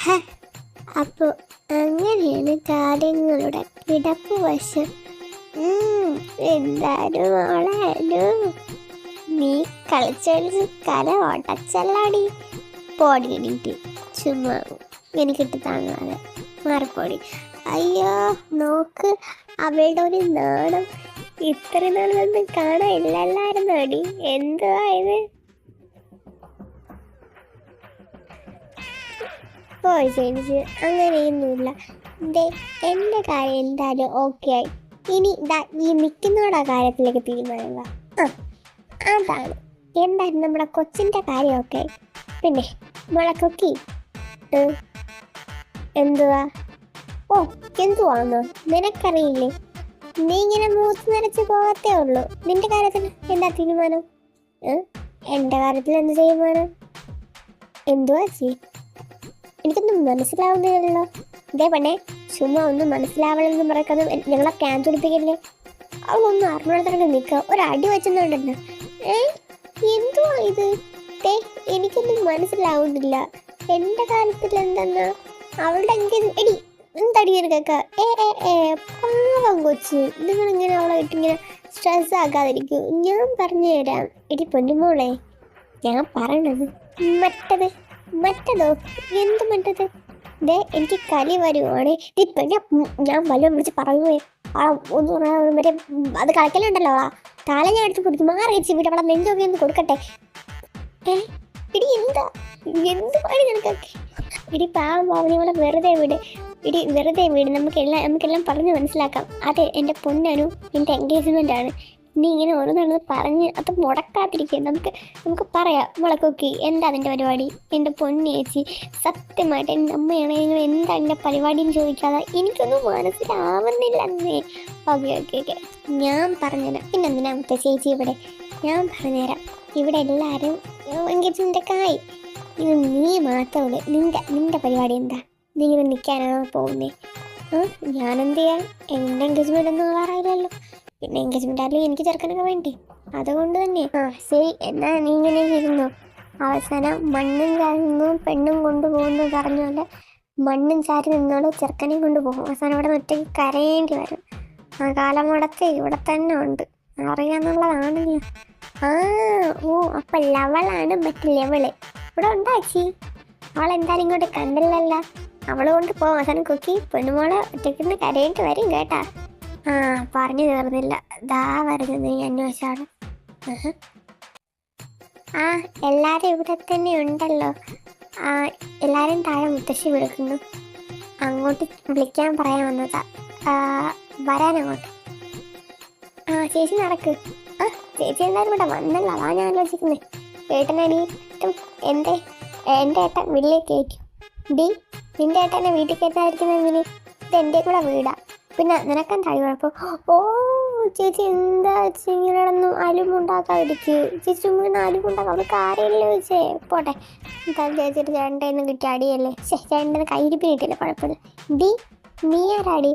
ഹ, അപ്പൊ അങ്ങനെയാണ് കാര്യങ്ങളുടെ കിടപ്പ് വശം. എന്തായാലും മോളായാലും നീ കളിച്ച് കല ഓട്ടച്ചല്ലാടി. പോടിയിട്ട് ചുമ്മാ എനിക്കിട്ട് താങ്ങാതെ മാറിപ്പോടി. അയ്യോ നോക്ക്, അവളുടെ ഒരു നാണം ഇത്ര നാളൊന്നും കാണാനില്ലല്ലായിരുന്നു അടി. എന്തുവാ ഇത്? പോയി ചേച്ചി, അങ്ങനെയൊന്നുമില്ല. ദേ, എൻ്റെ കാര്യം എന്തായാലും ഓക്കെ ആയി. ഇനി ഈ നിൽക്കുന്നവരുടെ കാര്യത്തിലേക്ക് തീരുമാനമാ. അതാണ് എന്തായാലും നമ്മുടെ കൊച്ചിൻ്റെ കാര്യമൊക്കെ. പിന്നെ നമ്മളെ കൊക്കി എന്തുവാ? ഓ, എന്തുവാന്നോ നിനക്കറിയില്ലേ? നീ ഇങ്ങനെ മൂത്ത് നിറച്ച് പോകത്തേ ഉള്ളൂ. നിന്റെ കാര്യത്തിൽ എന്താ തീരുമാനം? എൻ്റെ കാര്യത്തിൽ എന്ത് തീരുമാനം? എന്തുവാ എനിക്കൊന്നും മനസ്സിലാവുന്നില്ലല്ലോ. ഇതേ പെണ്ണെ, ചുമ്മാ ഒന്നും മനസ്സിലാവണമെന്ന് പറയത് ഞങ്ങളെ ക്യാൻ തുടിപ്പിക്കല്ലേ. അവളൊന്നും അറിഞ്ഞോടത്തന്നെ നിൽക്കുക, ഒരടി വെച്ചെന്നുണ്ടല്ലോ. എന്തുവാ ഇത്? എനിക്കൊന്നും മനസ്സിലാവുന്നില്ല. എൻ്റെ കാര്യത്തിൽ എന്തെന്നാ അവളുടെ എടി എന്തടിയൊരു കേക്ക. പാവം കൊച്ച്, നിങ്ങളിങ്ങനെ അവളെ ഇട്ടിങ്ങനെ സ്ട്രെസ് ആക്കാതിരിക്കും. ഞാൻ പറഞ്ഞു തരാം. എടി പൊന്നുമോളെ, ഞാൻ പറയണത് മറ്റതോ? എന്ത് മറ്റത്? എനിക്ക് കലി വരുവാണ്. ഞാൻ വല്ലതും വിളിച്ച് പറയുവേ ഒന്നും മറ്റേ അത് കളിക്കലുണ്ടല്ലോ, താളെ ഞാൻ എടുത്ത് കൊടുക്കും. മാറിച്ച് വീട് അവളെ നെഞ്ചൊക്കെ ഒന്ന് കൊടുക്കട്ടെ. ഇടി എന്ത് പണി നിനക്കൊക്കെ? ഇടി പാവം അവളെ വെറുതെ വീട്. നമുക്കെല്ലാം പറഞ്ഞ് മനസ്സിലാക്കാം. അതെ, എൻ്റെ പൊന്നനു, എൻ്റെ എൻഗേജ്മെൻ്റ് ആണ്. നീ ഇങ്ങനെ ഓരോന്ന് പറഞ്ഞ് അത് മുടക്കാതിരിക്കുക. നമുക്ക് പറയാം. മുളക്കൊക്കി എന്താ നിൻ്റെ പരിപാടി? എൻ്റെ പൊന്നേച്ചി, സത്യമായിട്ട് എൻ്റെ അമ്മയാണെങ്കിൽ എന്താ എൻ്റെ പരിപാടിയെന്ന് ചോദിക്കാതെ എനിക്കൊന്നും മനസ്സിലാവുന്നില്ലെന്നേ. ഓക്കെ, ഞാൻ പറഞ്ഞുതരാം. പിന്നെ എന്തിനാ മറ്റേ ചേച്ചി ഇവിടെ? ഞാൻ പറഞ്ഞുതരാം. ഇവിടെ എല്ലാവരും എൻഗേജ്മെൻ്റൊക്കെ ആയി. ഇത് നീ മാത്രമേ. നിൻ്റെ പരിപാടി എന്താ? നീ ഇങ്ങനെ നിൽക്കാനാണോ പോകുന്നത്? ഞാനെന്ത് ചെയ്യാൻ? എൻ്റെ എൻഗേജ്മെൻ്റ് ഒന്നും അറിയില്ലല്ലോ. പിന്നെ എൻഗേജ്മെൻ്റ് ആയാലും എനിക്ക് ചെറുക്കനൊക്കെ വേണ്ടി. അതുകൊണ്ട് തന്നെ ശരി, എന്നാ നീ ഇങ്ങനെ ഇരുന്നു. അവസാനം മണ്ണും ചാരുന്നു പെണ്ണും കൊണ്ടുപോകുന്നു പറഞ്ഞ പോലെ മണ്ണും ചാരി നിന്നോളൂ, ചെറുക്കനെയും കൊണ്ടുപോകും. അവസാനം ഇവിടെ ഒറ്റയ്ക്ക് കരയേണ്ടി വരും. ആ കാലമുടക്ക് ഇവിടെ തന്നെ ഉണ്ട്, അറിയാന്നുള്ളതാണല്ലോ. അപ്പൊ ലവളാണ് മറ്റു ലെവള് ഇവിടെ ഉണ്ടാച്ചി. അവളെന്തായാലും ഇങ്ങോട്ട് കണ്ടില്ലല്ല. അവള് കൊണ്ട് പോകും. അവസാനം കുക്കി പെണ്ണുമോളെ ഒറ്റയ്ക്ക് കരയേണ്ടി വരും കേട്ടാ. പറഞ്ഞു തീർന്നില്ല. ദാ വരുന്നത് ഈ അന്വേഷണം. എല്ലാരും ഇവിടെ തന്നെ ഉണ്ടല്ലോ. എല്ലാരും താഴെ മുത്തശ്ശി വിളിക്കുന്നു. അങ്ങോട്ട് വിളിക്കാൻ പറയാൻ വന്നതാ. വരാനങ്ങോട്ട്. ചേച്ചി നടക്ക്. ചേച്ചി എല്ലാവരും ഇവിടെ വന്നല്ലോ, അതാ ഞാൻ ആലോചിക്കുന്നത്. ഏട്ടനടി എൻ്റെ ഏട്ടൻ വീട്ടിലേക്ക് കയറ്റും. നിന്റെ ഏട്ടനെ വീട്ടിൽ കയറ്റാതിരിക്കുന്നതിന് ഇത് എൻ്റെ കൂടെ വീടാ. പിന്നെ നിനക്കെന്താ കുഴപ്പം? ചേച്ചി എന്താ ഇങ്ങനെയൊന്നും അലുമുണ്ടാക്കാതിരിക്കുക. ചേച്ചി ചുമ്മാ അലുമുണ്ടാക്കാം. അവൾക്ക് ആരെയല്ലേ വെച്ചേ പോട്ടെ. എന്തായാലും ചേച്ചിയുടെ ചേട്ടൻ്റെ കിട്ടിയ അടിയല്ലേ. ചേട്ടൻ്റെ കയ്യിരിപ്പിന് കിട്ടിയല്ലേ, കുഴപ്പമില്ല. നീ ആരാടി?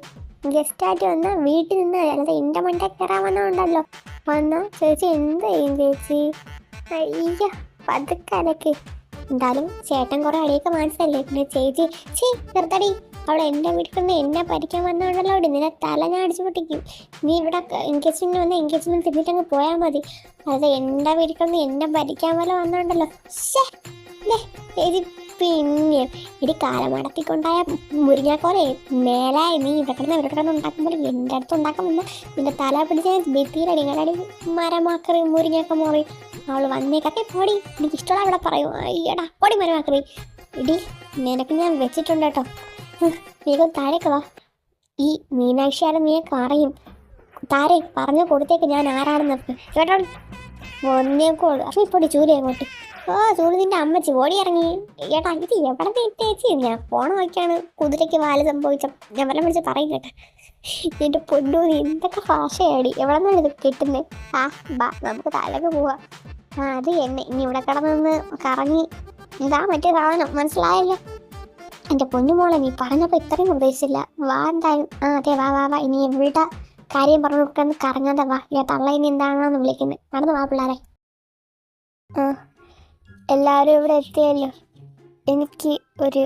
ഗസ്റ്റായിട്ട് വന്നാൽ വീട്ടിൽ നിന്ന്, അല്ലാതെ എൻ്റെ മണ്ട കയറാൻ വന്നോണ്ടല്ലോ. വന്നാൽ ചേച്ചി എന്ത് ചെയ്യും ചേച്ചി? അയ്യ, പതുക്കാലൊക്കെ. എന്തായാലും ചേട്ടൻ കുറേ അടിയൊക്കെ മനസ്സിലല്ലേ. പിന്നെ ചേച്ചി നിർത്തടി. അവൾ എൻ്റെ വീട്ടിൽ നിന്ന് എന്നെ പഠിക്കാൻ വന്നോണ്ടല്ലോ. നിന്നെ തല ഞാൻ അടിച്ചു പൊട്ടിക്കും. നീ ഇവിടെ എൻഗേജ്മെൻറ്റ് വന്ന് എൻഗേജ്മെൻറ്റ് തിന്നിട്ടങ്ങ് പോയാൽ മതി. അത് എൻ്റെ വീട്ടിൽ നിന്ന് എന്നെ ഭരിക്കാൻ വല്ല വന്നോണ്ടല്ലോ. ചേച്ചി പിന്നെ ഇടി കാലമടത്തിക്കൊണ്ടായ മുരിങ്ങാക്കോലെ മേലായി നീ ഇവിടെ കിടന്ന് ഉണ്ടാക്കുമ്പോൾ എൻ്റെ അടുത്ത് ഉണ്ടാക്കുമ്പോൾ നിന്റെ തല പിടിച്ച ഭിത്തിയിലടി ഇങ്ങനടി മരമാക്കറി മുരിങ്ങാക്ക മോറി. അവൾ വന്നേക്കട്ടെ പോടി. എനിക്കിഷ്ടമുള്ള അവിടെ പറയൂ. അയ്യടാ പൊടി മരമാക്കറി. ഇടി നിനക്ക് ഞാൻ വെച്ചിട്ടുണ്ട് കേട്ടോ. നീക്കും താരേക്ക് വാ. ഈ മീനാക്ഷിയാലും നീ പറയും. താരേ പറഞ്ഞു കൊടുത്തേക്ക് ഞാൻ ആരാണെന്ന് കേട്ടോ. ഒന്നേക്കോളൂ അപ്പം ഇപ്പോടി ചൂരി അങ്ങോട്ട്. ചൂട് നിന്റെ അമ്മച്ചി ഓടി ഇറങ്ങി. ഏട്ടാ ഇത് എവിടെ നീട്ടേച്ചി? ഞാൻ പോണ വയ്ക്കാണ് കുതിരയ്ക്ക് വാല് സംഭവിച്ച ഞാൻ വല്ല വിളിച്ച് പറയും കേട്ടാ. നിന്റെ പൊന്നു എന്തൊക്കെ ഭാഷയാടി, എവിടെ നിന്നാണ് ഇത് കിട്ടുന്നത്? ബാ നമുക്ക് താഴേക്ക് പോവാം. അത് എന്നെ ഇനി ഇവിടെ കിടന്ന് കറങ്ങി ഇതാ മറ്റേ സാധനം മനസ്സിലായല്ലോ. എൻ്റെ പൊന്നുമോളെ, നീ പറഞ്ഞപ്പോൾ ഇത്രയും ഉദ്ദേശിച്ചില്ല. വാ എന്തായാലും. അതെ വാ. ഇനി എവിടെ കാര്യം പറഞ്ഞു കൊടുക്കാന്ന് കറങ്ങാതെ വാ. തള്ള ഇനി എന്താണെന്ന് വിളിക്കുന്നത്. നടന്നു വാ പിള്ളേരെ. എല്ലാവരും ഇവിടെ എത്തിയല്ലോ. എനിക്ക് ഒരു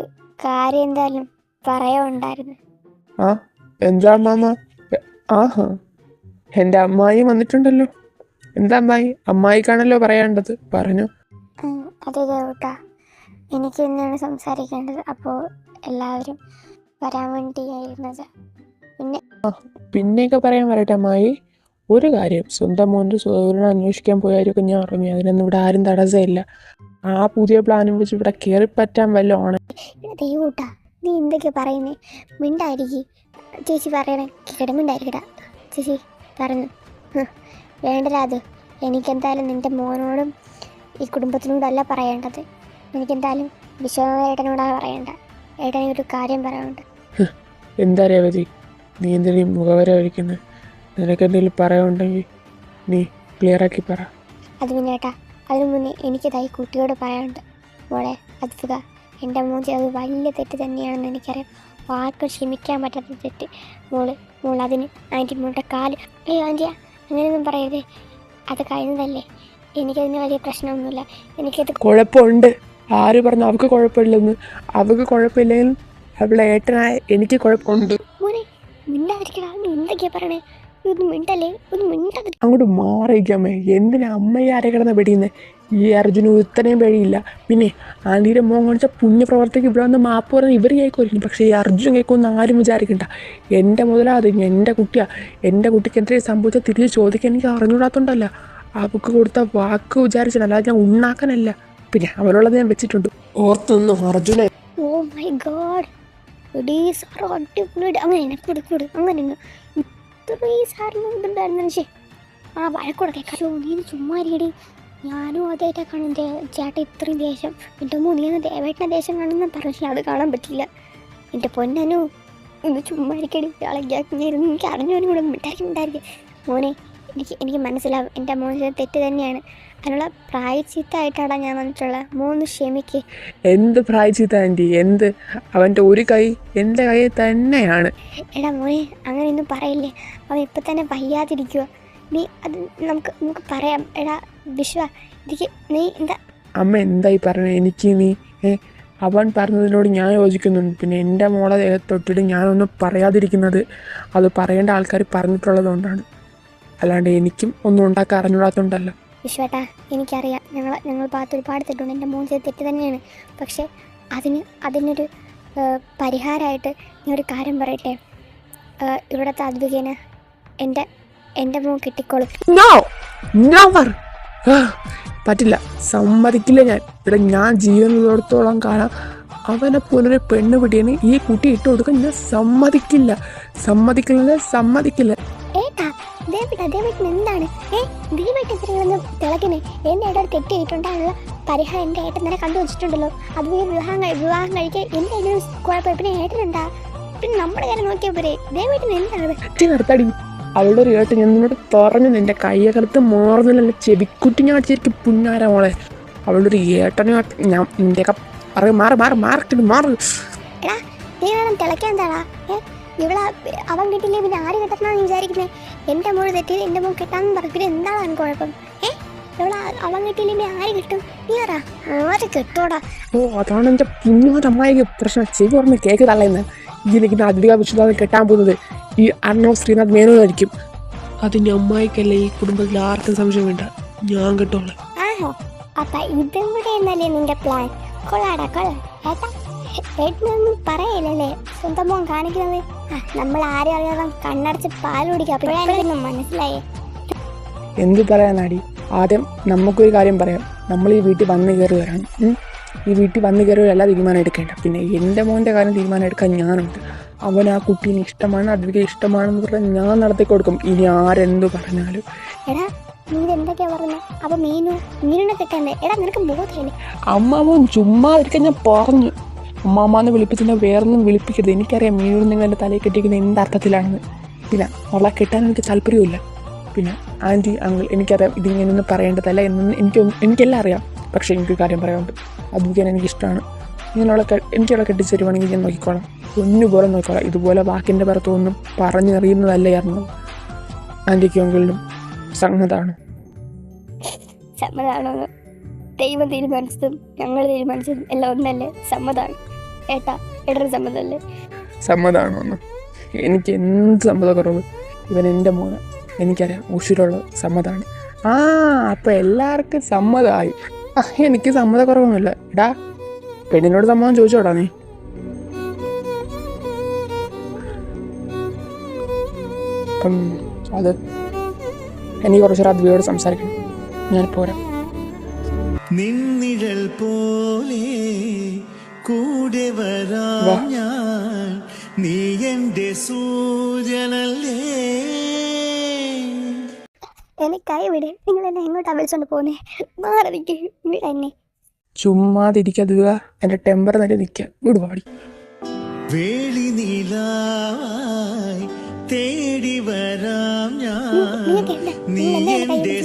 കാര്യം എന്തായാലും പറയാനുണ്ടായിരുന്നു. ആ എന്താ അമ്മാമ്മ? ആഹാ, എൻ്റെ അമ്മായി വന്നിട്ടുണ്ടല്ലോ. എന്താ അമ്മായിക്കാണല്ലോ പറയേണ്ടത്, പറഞ്ഞു. അതെ ദേവൂട്ടാ, എനിക്ക് തന്നെയാണ് സംസാരിക്കേണ്ടത്. അപ്പോൾ എല്ലാവരും വരാൻ വേണ്ടിയായിരുന്നത്. പിന്നെയൊക്കെ പറയാൻ പറയട്ടെ അമ്മായി. ഒരു കാര്യം, സ്വന്തം മോൻ്റെ സൗകര്യം അന്വേഷിക്കാൻ പോയായിരിക്കും ഞാൻ അറിഞ്ഞു. അതിനൊന്നും ഇവിടെ ആരും തടസ്സമില്ല. ആ പുതിയ പ്ലാനും വെച്ച് ഇവിടെ കയറി പറ്റാൻ വല്ലതുമാണ്. ദേവൂട്ടാ, നീ എന്തൊക്കെയാ പറയുന്നേ? മിണ്ടായിരിക്കും. ചേച്ചി പറയണേ കിടമിണ്ടായിരിക്കടാ. ചേച്ചി പറഞ്ഞു വേണ്ടരാത്. എനിക്കെന്തായാലും നിൻ്റെ മോനോടും ഈ കുടുംബത്തിനോടല്ല പറയേണ്ടത്. എനിക്കെന്തായാലും വിശ്വനാഥേട്ടനോടാണ് പറയേണ്ട. ഏട്ടനെ ഒരു കാര്യം പറയാനുണ്ട്. എന്താ രേവതി, നീ എന്തിനീ മുഖവര വയ്ക്കുന്നത്? നിനക്ക് എന്തെങ്കിലും പറയാനുണ്ടെങ്കിൽ നീ ക്ലിയറാക്കി പറ. അത് പിന്നെ ഏട്ടാ, അതിനു മുന്നേ എനിക്കിതായി കുട്ടിയോട് പറയാനുണ്ട്. മോളെ അദ്ഭുത, എൻ്റെ മോൻ ചെയ്തത് വലിയ തെറ്റ് തന്നെയാണെന്ന് എനിക്കറിയാം. ആർക്കും ക്ഷമിക്കാൻ പറ്റാത്ത തെറ്റ്. മോൾ അതിന് ആൻറ്റി മോളുടെ കാല് ആൻറ്റിയ അങ്ങനെയൊന്നും പറയരുതേ. അത് കഴിഞ്ഞതല്ലേ. എനിക്കതിന് വലിയ പ്രശ്നമൊന്നുമില്ല. എനിക്കത് കുഴപ്പമുണ്ട്. ആര് പറഞ്ഞു അവൾക്ക് കുഴപ്പമില്ലെന്ന്? അവൾക്ക് കുഴപ്പമില്ലെങ്കിലും അവളെ ഏട്ടനായ എനിക്ക് കുഴപ്പമുണ്ട്. മോനെ മിണ്ടാതിരിക്കടാ. നീ എന്തൊക്കെയാ പറയണേ? ഒന്ന് മിണ്ടല്ലേ, ഒന്ന് മിണ്ടാതി. അങ്ങോട്ട് മാറിയിക്കാമേ. എന്തിനാ അമ്മയെ ആരെ കിടന്ന വെടിയുന്നത്? ഈ അർജുന് ഇത്രയും വഴിയില്ല. പിന്നെ ആൻറ്റീൻ്റെ മോൻ കാണിച്ച പുണ്യപ്രവർത്തിക്ക് ഇവിടെ വന്ന് മാപ്പ് പറഞ്ഞാൽ ഇവർ കേൾക്കുമായിരിക്കും. പക്ഷേ ഈ അർജുൻ കേൾക്കുമെന്ന് ആരും വിചാരിക്കണ്ട. എൻ്റെ മുതലാത് എൻ്റെ കുട്ടിയാണ്. എൻ്റെ കുട്ടിക്ക് എന്തെങ്കിലും സംഭവിച്ചാൽ തിരിച്ച് ചോദിക്കാൻ എനിക്ക് അറിഞ്ഞൂടാത്തോണ്ടല്ല. അവൾക്ക് കൊടുത്ത വാക്ക് വിചാരിച്ചില്ല, അല്ലാതെ ഞാൻ ഉണ്ടാക്കാനല്ല. പിന്നെ അവളുള്ളത് ഞാൻ വെച്ചിട്ടുണ്ട്. ഓർത്തൊന്നും അർജുനെ. ഓ മൈ ഗോഡ്, അങ്ങനെ കൊടുക്കൂട് അങ്ങനെ ഇത്രയും സാറിനുണ്ടായിരുന്നു. പക്ഷേ ആ വഴക്കൂടെ കേൾക്കാം. നീ ചുമ്മാ ഇരിക്കടി. ഞാനും അതായിട്ടാണ് കാണും ചേട്ടൻ ഇത്രയും ദേഷ്യം. എൻ്റെ മൂന്നിന്ന് ദേവേട്ടനെ ദേഷ്യം കാണുന്ന പറഞ്ഞില്ല, അത് കാണാൻ പറ്റില്ല. എൻ്റെ പൊന്നനു ഒന്ന് ചുമ്മാ ഇരിക്കടി. ഇളകിയായിരുന്നു എനിക്ക് അറിഞ്ഞോനും കൂടെ മിണ്ടായിരിക്കും. മോനെ എനിക്ക് മനസ്സിലാവും എൻ്റെ മോനെ തെറ്റ് തന്നെയാണ്. അതിനുള്ള പ്രായച്ചിത്തായിട്ടാണ് ഞാൻ വന്നിട്ടുള്ളത്. മോന്ന് ക്ഷമിക്ക്. എന്ത് പ്രായച്ചിത്ത ആൻറ്റി? എന്ത്? അവൻ്റെ ഒരു കൈ എൻ്റെ കൈ തന്നെയാണ്. എടാ മോനെ അങ്ങനെയൊന്നും പറയില്ലേ. അവൻ ഇപ്പം തന്നെ വയ്യാതിരിക്കുക. നീ അത് നമുക്ക് പറയാം. എടാ വിശ്വ, നീ എന്താ അമ്മ എന്തായി പറഞ്ഞത്? എനിക്ക് നീ അവൻ പറഞ്ഞതിനോട് ഞാൻ യോജിക്കുന്നുണ്ട്. പിന്നെ എൻ്റെ മോളെ തൊട്ടിട്ട് ഞാനൊന്നും പറയാതിരിക്കുന്നത് അത് പറയേണ്ട ആൾക്കാർ പറഞ്ഞിട്ടുള്ളത് കൊണ്ടാണ്. അല്ലാണ്ട് എനിക്കും ഒന്നും ഉണ്ടാക്കാൻ അറിഞ്ഞൂടാത്തതുകൊണ്ടല്ല. വിശ്വേട്ടാ, എനിക്കറിയാം ഞങ്ങൾ ഭാഗത്ത് ഒരുപാട് തെറ്റുണ്ട്. എൻ്റെ മോൻ ചെയ്ത തെറ്റ് തന്നെയാണ്. പക്ഷേ അതിനൊരു പരിഹാരമായിട്ട് ഞാൻ ഒരു കാര്യം പറയട്ടെ. ഇവിടുത്തെ അദ്വികേന എൻ്റെ മോൻ കിട്ടിക്കോളും. പറ്റില്ല, സമ്മതിക്കില്ല ഞാൻ. ഇവിടെ ഞാൻ ജീവനുള്ളിടത്തോളം കാലം അവനെ പോലൊരു പെണ്ണ് പിടിയാണ് ഈ കുട്ടി ഇട്ട് കൊടുക്കാൻ ഞാൻ സമ്മതിക്കില്ല. ഏട്ടാ ദേവേട്ടൻ എന്താണ് ദീപേട്ടൻ ഇത്രയൊന്ന് തിളക്കണേ? എൻ്റെ ഏട്ടൻ തെറ്റ് ചെയ്തിട്ടുണ്ടായുള്ള പരിഹാരം എൻ്റെ ഏട്ടൻ തന്നെ കണ്ടുവച്ചിട്ടുണ്ടല്ലോ. അത് വിവാഹം കഴിക്കാൻ എൻ്റെ ഏട്ടന് കുഴപ്പമില്ല. പിന്നെ ഏട്ടനെന്താ? പിന്നെ നമ്മുടെ കാര്യം നോക്കിയാൽ പോരെ? ദേവേട്ടൻ എന്താണ്? അവളുടെ ഒരു ഏട്ടൻ ഞാൻ നിന്നോട് പറഞ്ഞു, നിന്റെ കയ്യകർത്ത് മാറുന്നില്ല ചെവിക്കുട്ടി ഞാൻ ശരിക്കും പുന്നാര മോളെ. അവളുടെ ഒരു ഏട്ടനെ ഞാൻ നിന്റെയൊക്കെ പറയും. മാറ്. എടാ നീ വേണം തിളക്കാൻ എന്താടാ? അവൻ കിട്ടില്ലേ പിന്നെ ആര് കിട്ടണമെന്ന് വിചാരിക്കുന്നേ? എൻ്റെ മോൾ തെറ്റിയത് എൻ്റെ മോൻ കിട്ടാന്ന് പറഞ്ഞു. പിന്നെ എന്താണ് കുഴപ്പം? അവൻ കിട്ടിയില്ലേ പിന്നെ ആര് കിട്ടും? നീ പറ, ആര് കിട്ടോടാ? ഓ അതാണ് എൻ്റെ പുന്നാരമ്മായി പ്രശ്നം. ചെവി പറഞ്ഞ് കേക്ക് തള്ളയുന്നത്. ഇതിലേക്ക് അധിക വിശ്വനാഥൻ കെട്ടാൻ പോകുന്നത് ഈ അർണവ് ശ്രീനാഥ് മേനോനായിരിക്കും. അതിൻ്റെ അമ്മായിക്കല്ലേ ഈ കുടുംബത്തിൽ ആർക്കും സംശയം വേണ്ട, ഞാൻ കിട്ടോളെ. ആണോ? അപ്പൊ ഇതും കൂടെ എന്നല്ലേ നിന്റെ പ്ലാൻ? കൊള്ളാടാ ഏട്ടാ. ഏട്ടനൊന്നും പറയല്ലേ സ്വന്തം മോൻ കാണിക്കുന്നത്. നമ്മൾ ആരും അറിയാതെ കണ്ണടച്ച് പാൽ കുടിക്കാം. മനസ്സിലായേ? എന്ത് പറയാനാടി? ആദ്യം നമുക്കൊരു കാര്യം പറയാം. നമ്മൾ ഈ വീട്ടിൽ വന്ന് കയറി വരാണ്. ഈ വീട്ടിൽ വന്ന് കയറിയല്ല തീരുമാനം എടുക്കേണ്ട. പിന്നെ എൻ്റെ മോൻ്റെ കാര്യം തീരുമാനം എടുക്കാൻ ഞാനുണ്ട്. അവൻ ആ കുട്ടീനെ ഇഷ്ടമാണ്, അദ്വിക ഇഷ്ടമാണെന്ന് പറഞ്ഞാൽ ഞാൻ നടത്തി കൊടുക്കും. ഇനി ആരെന്തു പറഞ്ഞാലും. എടാ നീ എന്തൊക്കെയാ പറഞ്ഞത്? അപ്പൊ മീനുനെ കിട്ടണ്ടേ? എടാ നിനക്ക് ബോധമില്ലേ? അമ്മാവൻ ചുമ്മാ ഇരിക്കാൻ ഞാൻ പറഞ്ഞു. അമ്മാമ്മന്ന് വിളിപ്പിച്ചിട്ട് വേറൊന്നും വിളിപ്പിക്കരുത്. എനിക്കറിയാം മീനൂർ നിങ്ങളുടെ തലയിൽ കെട്ടിയിരിക്കുന്നത് എന്തർത്ഥത്തിലാണെന്ന്. പിന്നെ അവളെ കെട്ടാൻ എനിക്ക് താല്പര്യമില്ല. പിന്നെ ആൻറ്റി അങ്കിൾ എനിക്കറിയാം ഇതിങ്ങനെയൊന്നും പറയേണ്ടതല്ല എന്നൊന്നും എനിക്കെല്ലാം അറിയാം. പക്ഷേ എനിക്കൊരു കാര്യം പറയാനുണ്ട്. അദ്വികനെ എനിക്കിഷ്ടമാണ്. എനിക്കവളെ കെട്ടിച്ച് തരുവാണെങ്കിൽ ഞാൻ നോക്കിക്കോളാം. ഒന്നുപോലെ നോക്കിക്കോളാം. ഇതുപോലെ വാക്കിൻ്റെ പുറത്തൊന്നും പറഞ്ഞറിയുന്നതല്ലായിരുന്നു. ആൻറ്റിക്കും അങ്കിളിനും സമ്മതമാണോ? ദൈവം തീരുമാനിച്ചതും ഞങ്ങൾ തീരുമാനിച്ചതും എല്ലാം ഒന്നല്ലേ? സമ്മതമാണ്. ഏട്ടൊരു സമ്മതമല്ലേ? സമ്മതമാണോ ഒന്ന്? എനിക്ക് എന്ത് സമ്മതക്കുറവ്? ഇവൻ എൻ്റെ മോനെ, എനിക്കറിയാം ഉഷിരുള്ള സമ്മതമാണ്. അപ്പം എല്ലാവർക്കും സമ്മതമായി. എനിക്ക് സമ്മതക്കുറവൊന്നുമില്ല. എടാ, പെണ്ണിനോട് സമ്മതം ചോദിച്ചോടാ നീ? അത് എനിക്ക് കുറച്ചൊരു അദ്വയോട് സംസാരിക്കണം. ഞാൻ പോരാ. നിന്നിഴൽ പോലെ കൂടെ വരാം ഞാൻ, നീ എൻ്റെ സൂര്യനല്ലേ. എനിക്കായി വിടെ, നിങ്ങൾ എന്നെ എങ്ങോട്ടാ വിളിച്ചോണ്ട് പോന്നേ? മാറിക്ക് വിടെ എന്നെ. ചുമ്മാതിരിക്കുക, എൻ്റെ ടെമ്പർ നല്ല നിൽക്കുക. വിടുപാടി. വേളി നീലായി തേടി വരാം ഞാൻ, നീ എൻ്റെ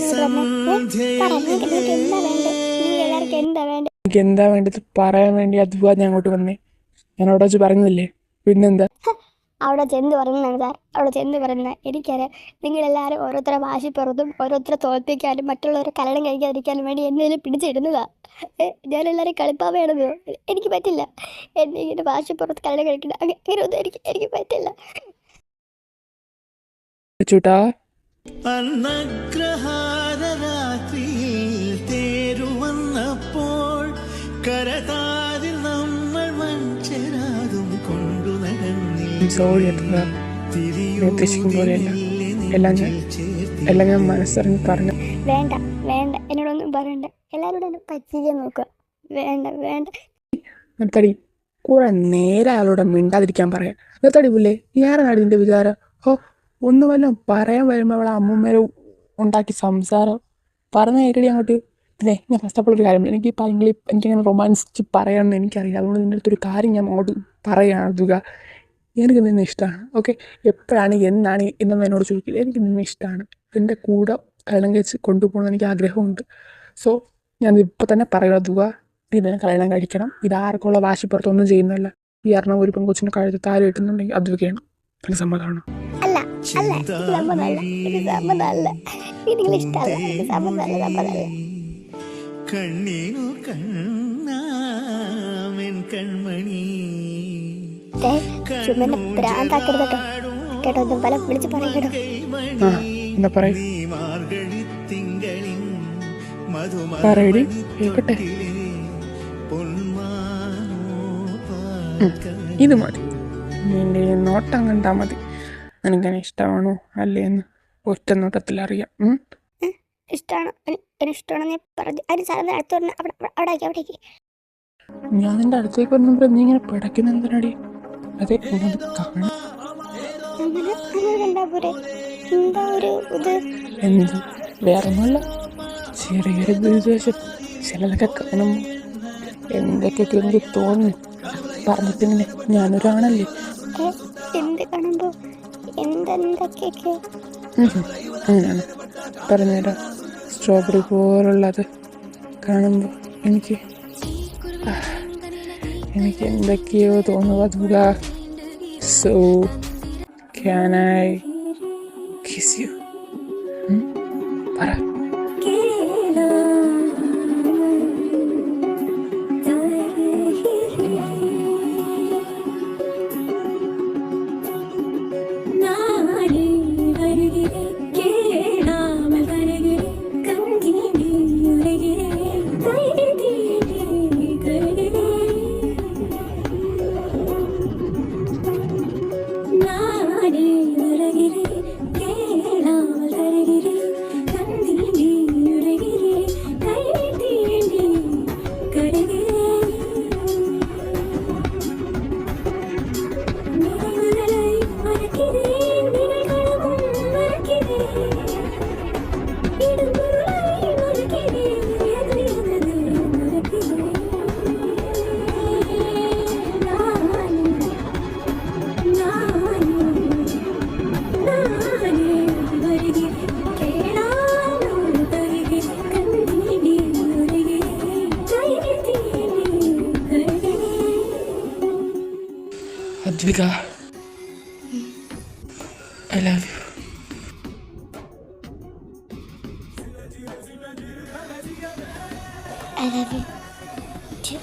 എനിക്ക് എന്താ വേണ്ടത് പറയാൻ വേണ്ടി അതുവാ ഞാൻ അങ്ങോട്ട് വന്നേ. ഞാൻ അവിടെ വെച്ച് പറഞ്ഞില്ലേ, പിന്നെന്താ? അവിടെ ചെന്ന് പറയുന്നതാണ് സാർ, അവിടെ ചെന്ന് പറയുന്നത്. എനിക്കറിയാം നിങ്ങളെല്ലാവരും ഓരോരുത്തരെ വാശിപ്പുറത്തും ഓരോരുത്തരെ തോൽപ്പിക്കാനും മറ്റുള്ളവരെ കല്യാണം കഴിക്കാതിരിക്കാനും വേണ്ടി എന്നെ പിടിച്ചിടുന്നതാ. ഞാനെല്ലാവരും കളിപ്പാൻ വേണമെന്നോ? എനിക്ക് പറ്റില്ല. എന്നെ ഇങ്ങനെ വാശിപ്പുറത്ത് കല്യാണം കഴിക്കണം അങ്ങനെ ഒന്നും എനിക്ക് പറ്റില്ല. ചൂട്ടാ, അന്നഗ്രഹാരരാത്രിയിൽ തേരുവന്നപ്പോൾ കരതാരിൽ നമ്മൾ മൺചെരാതും കൊണ്ടു ഉദ്ദേശിക്കും പോലെയല്ല. എല്ലാം ഞാൻ മനസ്സറിഞ്ഞ് പറഞ്ഞു. വേണ്ട എന്നോടൊന്നും പറയണ്ട. എല്ലാവരോടും എന്നെ പറ്റിക്കാൻ നോക്കുക. വേണ്ട നിർത്തടി. കുറെ നേരെ അയാളോട് മിണ്ടാതിരിക്കാൻ പറയാം. നിർത്തടി പുല്ലേ. ഞാനാണ് ഇതിൻ്റെ വിചാരം. ഒന്ന് വല്ലതും പറയാൻ വരുമ്പോൾ അവളെ അമ്മൂമ്മേരെ ഉണ്ടാക്കി സംസാരം പറഞ്ഞ കേട്ടടി അങ്ങോട്ട്. പിന്നെ ഞാൻ ഫസ്റ്റ് ഓഫ് ഓൾ ഒരു കാര്യം, എനിക്കിങ്ങനെ റൊമാൻസ് പറയാമെന്ന് എനിക്കറിയില്ല. അതുകൊണ്ട് നിൻ്റെ അടുത്തൊരു കാര്യം ഞാൻ അങ്ങോട്ട് പറയുകയാണ്. തുക, എനിക്ക് നിന്നെ ഇഷ്ടമാണ്. ഓക്കെ, എപ്പോഴാണ് എന്നാണ് എന്നൊന്നും എന്നോട് ചോദിക്കില്ല. എനിക്ക് നിന്നെ ഇഷ്ടമാണ്. എൻ്റെ കൂടെ കല്യാണം കഴിച്ച് കൊണ്ടുപോകണമെന്ന് എനിക്ക് ആഗ്രഹമുണ്ട്. സോ ഞാൻ ഇപ്പോൾ തന്നെ പറയുക തുക, ഇതിനെ കല്യാണം കഴിക്കണം. ഇതാർക്കുള്ള വാശിപ്പുറത്തൊന്നും ചെയ്യുന്നതല്ല. ഈ കാരണം ഒരു പെൺകൊച്ചിനെ കഴുത്ത് താഴെ കിട്ടുന്നുണ്ടെങ്കിൽ അതൊക്കെയാണ് എനിക്ക് സമ്മതമാണ്. കണ്ണീനു കണ്ണാമൻ കൺമണി ഇത് മതി. നിന്റെ നോട്ടം കണ്ടാ മതി എനിക്കെന്നെ ഇഷ്ടമാണോ അല്ലേ എന്ന് ഒറ്റ നോട്ടത്തിൽ അറിയാം. ഞാൻ നിന്റെ അടുത്തേക്ക് വരുന്നപ്പോൾ നീ ഇങ്ങനെ പിടയ്ക്കുന്ന എന്തിനടി? അതെ, എന്ത് വേറൊന്നുമല്ല, ചെറിയൊരു ദുരുദ്ദേശം. ചിലതൊക്കെ കാണുമ്പോൾ എന്തൊക്കെയൊക്കെ എനിക്ക് തോന്നി. പറഞ്ഞിട്ടിങ്ങനെ ഞാനൊരാണല്ലേ. അങ്ങനെയാണ് പറഞ്ഞുതരാം. സ്ട്രോബെറി പോലുള്ളത് കാണുമ്പോൾ എനിക്ക് എന്തൊക്കെയോ തോന്നുക. So can I kiss U? പറ. Advika, I love you. I love you too.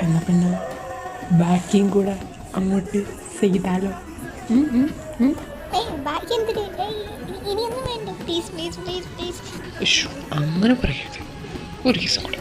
എന്നാ ബാക്കിയും കൂടെ അങ്ങോട്ട് ചെയ്താലോ? ബാക്കി എന്തിന്? ഇനിയൊന്നും വേണ്ട, പ്ലീസ് പ്ലീസ് പ്ലീസ് പ്ലീസ്. അങ്ങനെ പറയരുത്, ഒരു കേസും കൂടെ.